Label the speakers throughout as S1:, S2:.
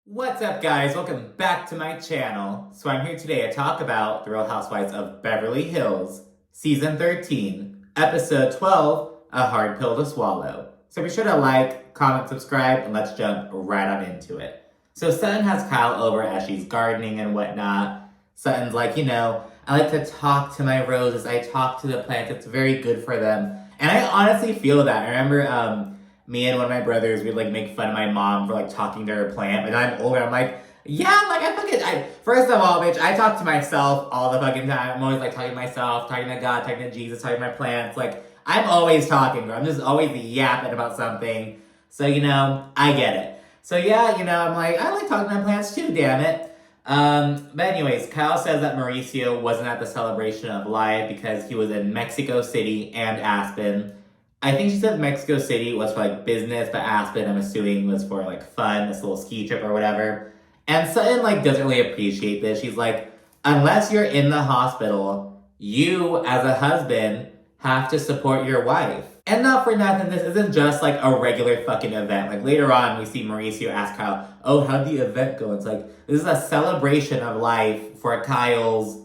S1: What's up, guys? Welcome back to my channel. So I'm here today to talk about The Real Housewives of Beverly Hills, Season 13, Episode 12, A Hard Pill to Swallow. So be sure to like, comment, subscribe, and let's jump right on into it. So Sutton has Kyle over as she's gardening and whatnot. Sutton's like, I like to talk to my roses. I talk to the plants. It's very good for them. And I honestly feel that. I remember, me and one of my brothers, we'd make fun of my mom for talking to her plant. But I'm older, I'm like, yeah, first of all, bitch, I talk to myself all the fucking time. I'm always talking to myself, talking to God, talking to Jesus, talking to my plants. I'm always talking, I'm just always yapping about something. So, I get it. So yeah, I'm like, I like talking to my plants too, damn it. But anyways, Kyle says that Mauricio wasn't at the celebration of life because he was in Mexico City and Aspen. I think she said Mexico City was for business, but Aspen, I'm assuming, was for fun, this little ski trip or whatever. And Sutton doesn't really appreciate this. She's like, unless you're in the hospital, you as a husband have to support your wife. And not for nothing, this isn't just a regular fucking event. Later on, we see Mauricio ask Kyle, oh, how'd the event go? It's this is a celebration of life for Kyle's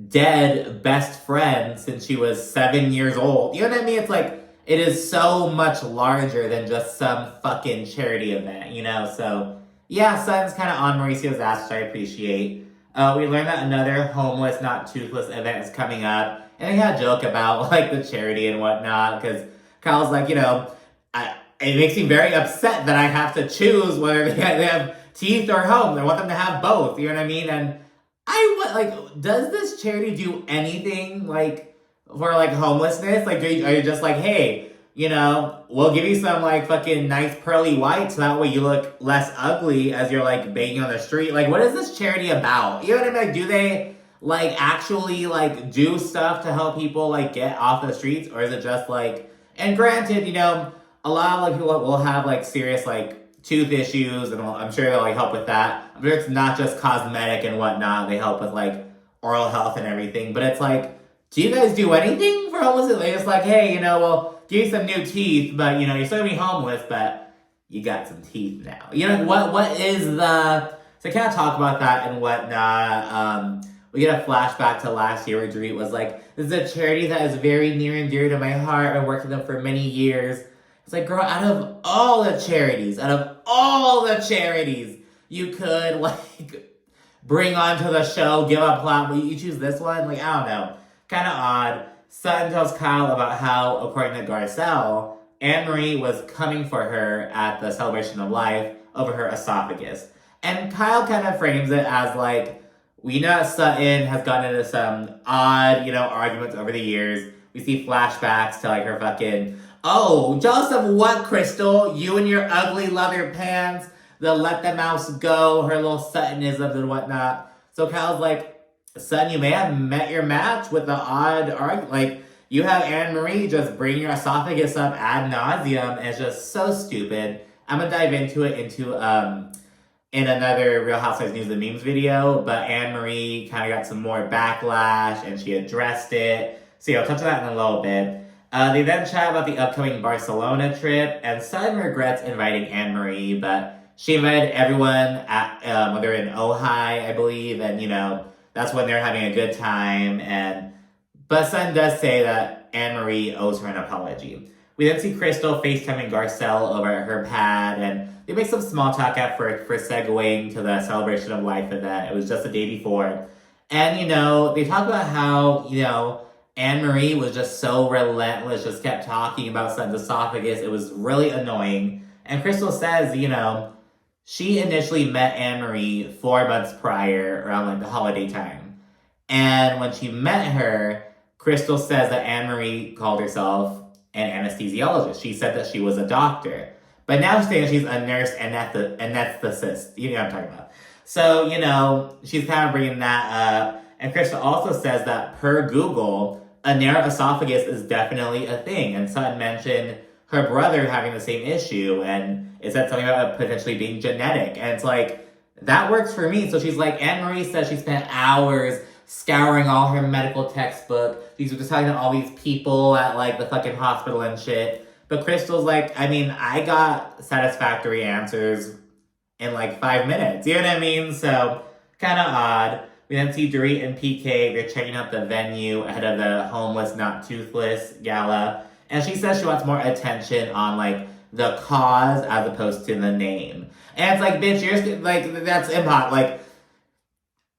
S1: dead best friend since she was 7 years old. You know what I mean? It's it is so much larger than just some fucking charity event, So, yeah, Sutton's kind of on Mauricio's ass, which I appreciate. We learned that another homeless, not toothless event is coming up. And they had a joke about, the charity and whatnot, because Kyle's it makes me very upset that I have to choose whether they have teeth or home. I want them to have both, you know what I mean? And does this charity do anything, for homelessness? Are you just hey, we'll give you some fucking nice pearly white so that way you look less ugly as you're begging on the street? What is this charity about? You know what I mean? Do they actually do stuff to help people get off the streets, or is it just and granted, a lot of people will have serious tooth issues, and I'm sure they'll help with that. I'm sure it's not just cosmetic and whatnot. They help with oral health and everything, but it's do you guys do anything for homeless? They're just hey, we'll give you some new teeth, but, you're still gonna be homeless, but you got some teeth now. What is the... So kind of talk about that and whatnot. We get a flashback to last year where Dorit was this is a charity that is very near and dear to my heart. I've worked with them for many years. It's girl, out of all the charities, you could, bring onto the show, give a plot, but you choose this one? I don't know. Kind of odd. Sutton tells Kyle about how, according to Garcelle, Annemarie was coming for her at the celebration of life over her esophagus. And Kyle kind of frames it as we know that Sutton has gotten into some odd, arguments over the years. We see flashbacks to her fucking, oh, jealous of what, Crystal? You and your ugly leather pants, the let the mouse go, her little Suttonisms and whatnot. So Kyle's Son, you may have met your match with the odd argument. You have Annemarie just bring your esophagus up ad nauseum, and it's just so stupid. I'm gonna dive into it in another Real Housewives News and Memes video, but Annemarie kind of got some more backlash, and she addressed it. So I'll touch on that in a little bit. They then chat about the upcoming Barcelona trip, and Sutton regrets inviting Annemarie, but she invited everyone at when they're in Ojai, I believe, and that's when they're having a good time. But Sutton does say that Annemarie owes her an apology. We then see Crystal FaceTiming Garcelle over at her pad, and they make some small talk effort for segueing to the celebration of life event. It was just the day before. And, they talk about how, Annemarie was just so relentless, just kept talking about Sutton's esophagus. It was really annoying. And Crystal says, she initially met Annemarie 4 months prior, around the holiday time. And when she met her, Crystal says that Annemarie called herself an anesthesiologist. She said that she was a doctor. But now she's saying that she's a nurse anesthetist. You know what I'm talking about. So, she's kind of bringing that up. And Crystal also says that per Google, a narrow esophagus is definitely a thing. And Sutton mentioned her brother having the same issue, and it said something about it potentially being genetic. And it's that works for me. So she's Annemarie says she spent hours scouring all her medical textbook. She's just talking to all these people at the fucking hospital and shit. But Crystal's I got satisfactory answers in like 5 minutes. You know what I mean? So, kind of odd. We then see Dorit and PK. They're checking out the venue ahead of the Homeless Not Toothless gala. And she says she wants more attention on like the cause as opposed to the name. And it's like, bitch, you're like, that's impossible. Like,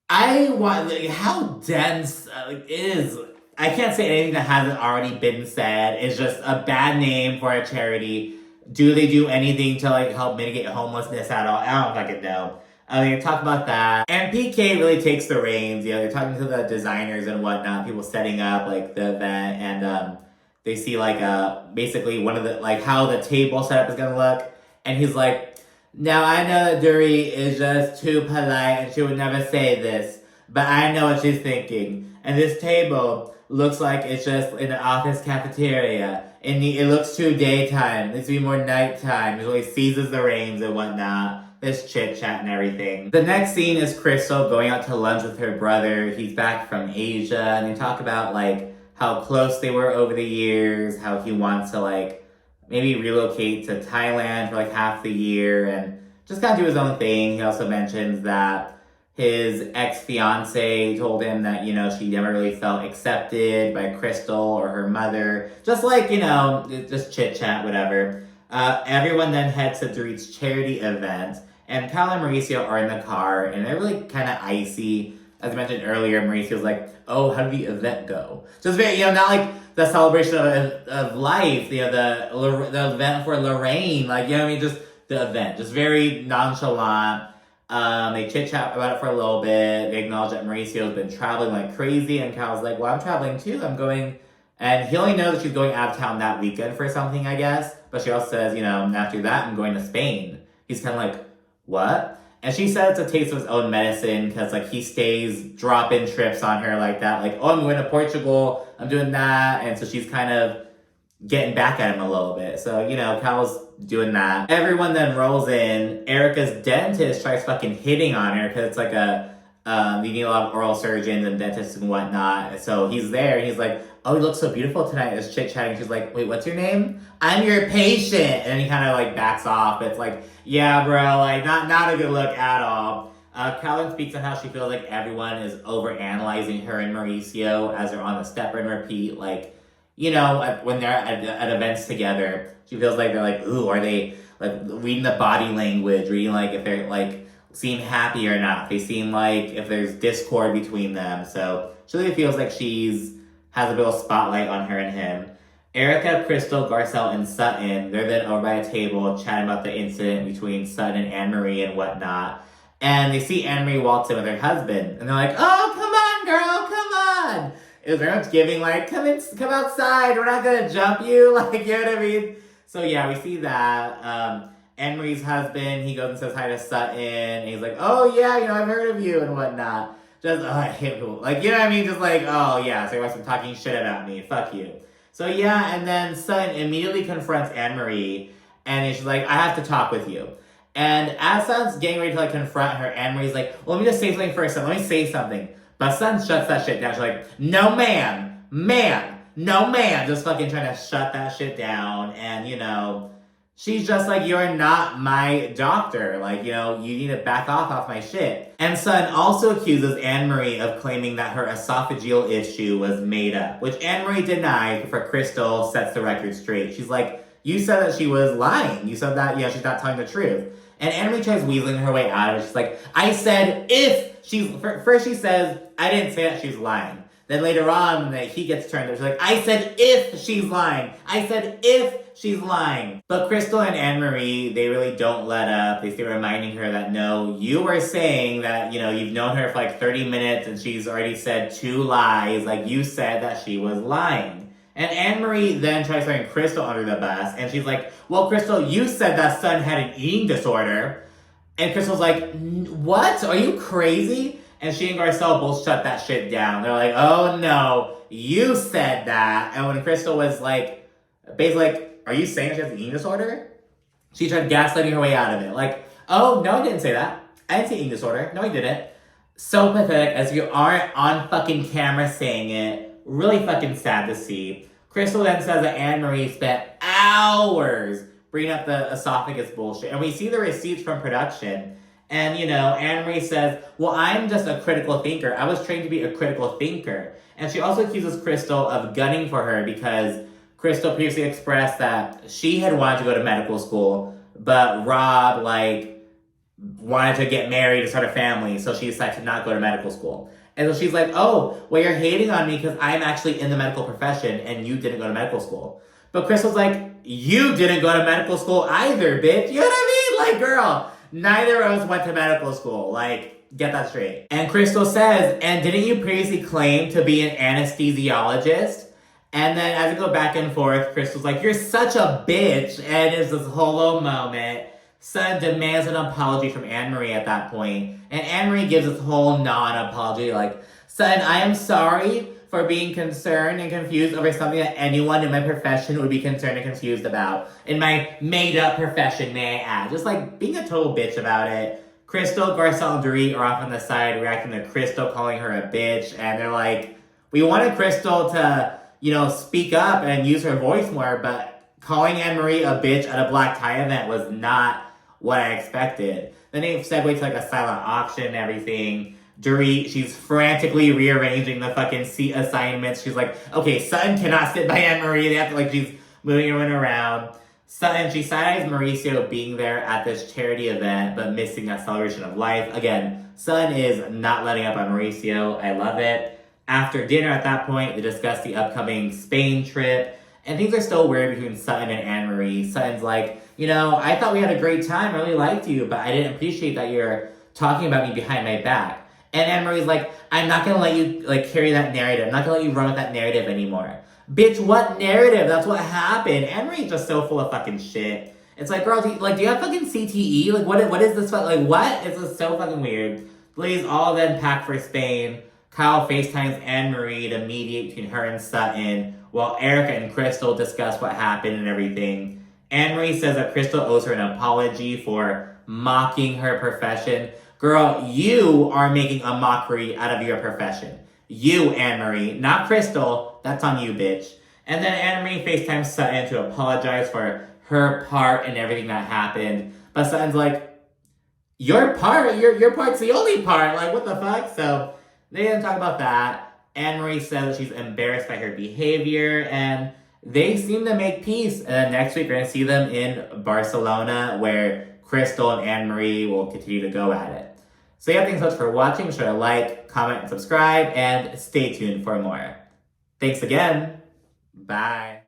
S1: I want, like, how dense is. I can't say anything that hasn't already been said. It's just a bad name for a charity. Do they do anything to like help mitigate homelessness at all? I don't fucking know. They talk about that. And PK really takes the reins. You know, they're talking to the designers and whatnot, people setting up like the event, and they see like basically one of the like how the table setup is gonna look. And he's like, now I know that Dorit is just too polite and she would never say this, but I know what she's thinking. And this table looks like it's just in the office cafeteria. And it looks too daytime. It needs to be more nighttime. He really seizes the reins and whatnot. This chit chat and everything. The next scene is Crystal going out to lunch with her brother. He's back from Asia, and they talk about like how close they were over the years, how he wants to like maybe relocate to Thailand for like half the year and just kind of do his own thing. He also mentions that his ex-fiance told him that, you know, she never really felt accepted by Crystal or her mother. Just like, you know, just chit-chat, whatever. Everyone then heads to Dorit's charity event, and Cal and Mauricio are in the car, and they're really kind of icy. As I mentioned earlier, Mauricio's like, oh, how did the event go? Just very, you know, not like the celebration of life, you know, the event for Lorraine, like, you know what I mean? Just the event, just very nonchalant. They chit-chat about it for a little bit. They acknowledge that Mauricio's been traveling like crazy, and Cal's like, well, I'm traveling too. I'm going, and he only knows that she's going out of town that weekend for something, I guess. But she also says, you know, after that, I'm going to Spain. He's kind of like, what? And she says it's a taste of his own medicine, because like he stays dropping trips on her like that. Like, oh, I'm going to Portugal. I'm doing that. And so she's kind of getting back at him a little bit. So, you know, Cal's doing that. Everyone then rolls in. Erica's dentist tries fucking hitting on her, because it's like you need a lot of oral surgeons and dentists and whatnot. So he's there, and he's like, oh, you look so beautiful tonight. Just chit-chatting. She's like, wait, what's your name? I'm your patient. And then he kind of like backs off. It's like, yeah, bro, like not a good look at all. Calvin speaks on how she feels like everyone is over-analyzing her and Mauricio as they're on the step and repeat. Like, you know, when they're at events together, she feels like they're like, ooh, are they like reading the body language, reading like if they're like seem happy or not. They seem like if there's discord between them. So she really feels like has a little spotlight on her and him. Erica, Crystal, Garcelle, and Sutton, they're then over by a table chatting about the incident between Sutton and Annemarie and whatnot. And they see Annemarie waltz in with her husband. And they're like, oh, come on, girl, come on. It was very much giving, like, come outside. We're not going to jump you. Like, you know what I mean? So, yeah, we see that. Annemarie's husband, he goes and says hi to Sutton. And he's like, oh, yeah, you know, I've heard of you and whatnot. Just, oh, I hate people. Like, you know what I mean? Just like, oh, yeah, so you must be talking shit about me. Fuck you. So, yeah, and then Sutton immediately confronts Annemarie. And she's like, I have to talk with you. And as Sutton's getting ready to, like, confront her, Annemarie's like, well, let me just say something first. Let me say something. But Sutton shuts that shit down. She's like, no, ma'am. No, ma'am. Just fucking trying to shut that shit down. And, you know, she's just like, you're not my doctor. Like, you know, you need to back off my shit. And Sutton also accuses Annemarie of claiming that her esophageal issue was made up, which Annemarie denies before Crystal sets the record straight. She's like, you said that she was lying. You said that, you know, she's not telling the truth. And Annemarie tries weaseling her way out of it. She's like, I said if she's... First she says, I didn't say that she's lying. Then later on, when he gets turned up, she's like, I said if she's lying. I said if she's lying. But Crystal and Annemarie, they really don't let up. They stay reminding her that, no, you were saying that, you know, you've known her for like 30 minutes and she's already said 2 lies. Like, you said that she was lying. And Annemarie then tries throwing Crystal under the bus. And she's like, well, Crystal, you said that Sutton had an eating disorder. And Crystal's like, what? Are you crazy? And she and Garcelle both shut that shit down. They're like, oh no, you said that. And when Crystal was like, basically like, are you saying she has an eating disorder? She tried gaslighting her way out of it. Like, oh, no, I didn't say that. I didn't say eating disorder. No, I didn't. So pathetic, as you aren't on fucking camera saying it. Really fucking sad to see. Crystal then says that Annemarie spent hours bringing up the esophagus bullshit. And we see the receipts from production. And, you know, Annemarie says, well, I'm just a critical thinker. I was trained to be a critical thinker. And she also accuses Crystal of gunning for her because Crystal previously expressed that she had wanted to go to medical school, but Rob, wanted to get married to start a family, so she decided to not go to medical school. And so she's like, oh, well, you're hating on me because I'm actually in the medical profession and you didn't go to medical school. But Crystal's like, you didn't go to medical school either, bitch. You know what I mean? Like, girl, neither of us went to medical school. Like, get that straight. And Crystal says, and didn't you previously claim to be an anesthesiologist? And then as we go back and forth, Crystal's like, you're such a bitch. And it's this whole little moment. Sutton demands an apology from Annemarie at that point. And Annemarie gives this whole non-apology, like, Sutton, I am sorry for being concerned and confused over something that anyone in my profession would be concerned and confused about. In my made-up profession, may I add. Just, like, being a total bitch about it. Crystal, Garcelle, and Dorit are off on the side reacting to Crystal calling her a bitch. And they're like, we wanted Crystal to, you know, speak up and use her voice more, but calling Annemarie a bitch at a black tie event was not what I expected. Then they segue to like a silent auction and everything. Dorit, she's frantically rearranging the fucking seat assignments. She's like, okay, Sutton cannot sit by Annemarie. They have to, like, she's moving everyone around. Sutton, she side-eyes Mauricio being there at this charity event, but missing that celebration of life. Again, Sutton is not letting up on Mauricio. I love it. After dinner at that point, they discuss the upcoming Spain trip. And things are still weird between Sutton and Annemarie. Sutton's like, you know, I thought we had a great time. I really liked you, but I didn't appreciate that you're talking about me behind my back. And Annemarie's like, I'm not going to let you, like, carry that narrative. I'm not going to let you run with that narrative anymore. Bitch, what narrative? That's what happened. Annemarie's just so full of fucking shit. It's like, girl, do you have fucking CTE? Like, what is this? Like, what? It's just so fucking weird. Ladies all then pack for Spain. Kyle FaceTimes Annemarie to mediate between her and Sutton, while Erica and Crystal discuss what happened and everything. Annemarie says that Crystal owes her an apology for mocking her profession. Girl, you are making a mockery out of your profession. You, Annemarie, not Crystal. That's on you, bitch. And then Annemarie FaceTimes Sutton to apologize for her part in everything that happened. But Sutton's like, your part's the only part. Like, what the fuck? So they didn't talk about that. Annemarie says that she's embarrassed by her behavior, and they seem to make peace. And next week, we're going to see them in Barcelona, where Crystal and Annemarie will continue to go at it. So yeah, thanks so much for watching. Be sure to like, comment, and subscribe, and stay tuned for more. Thanks again. Bye.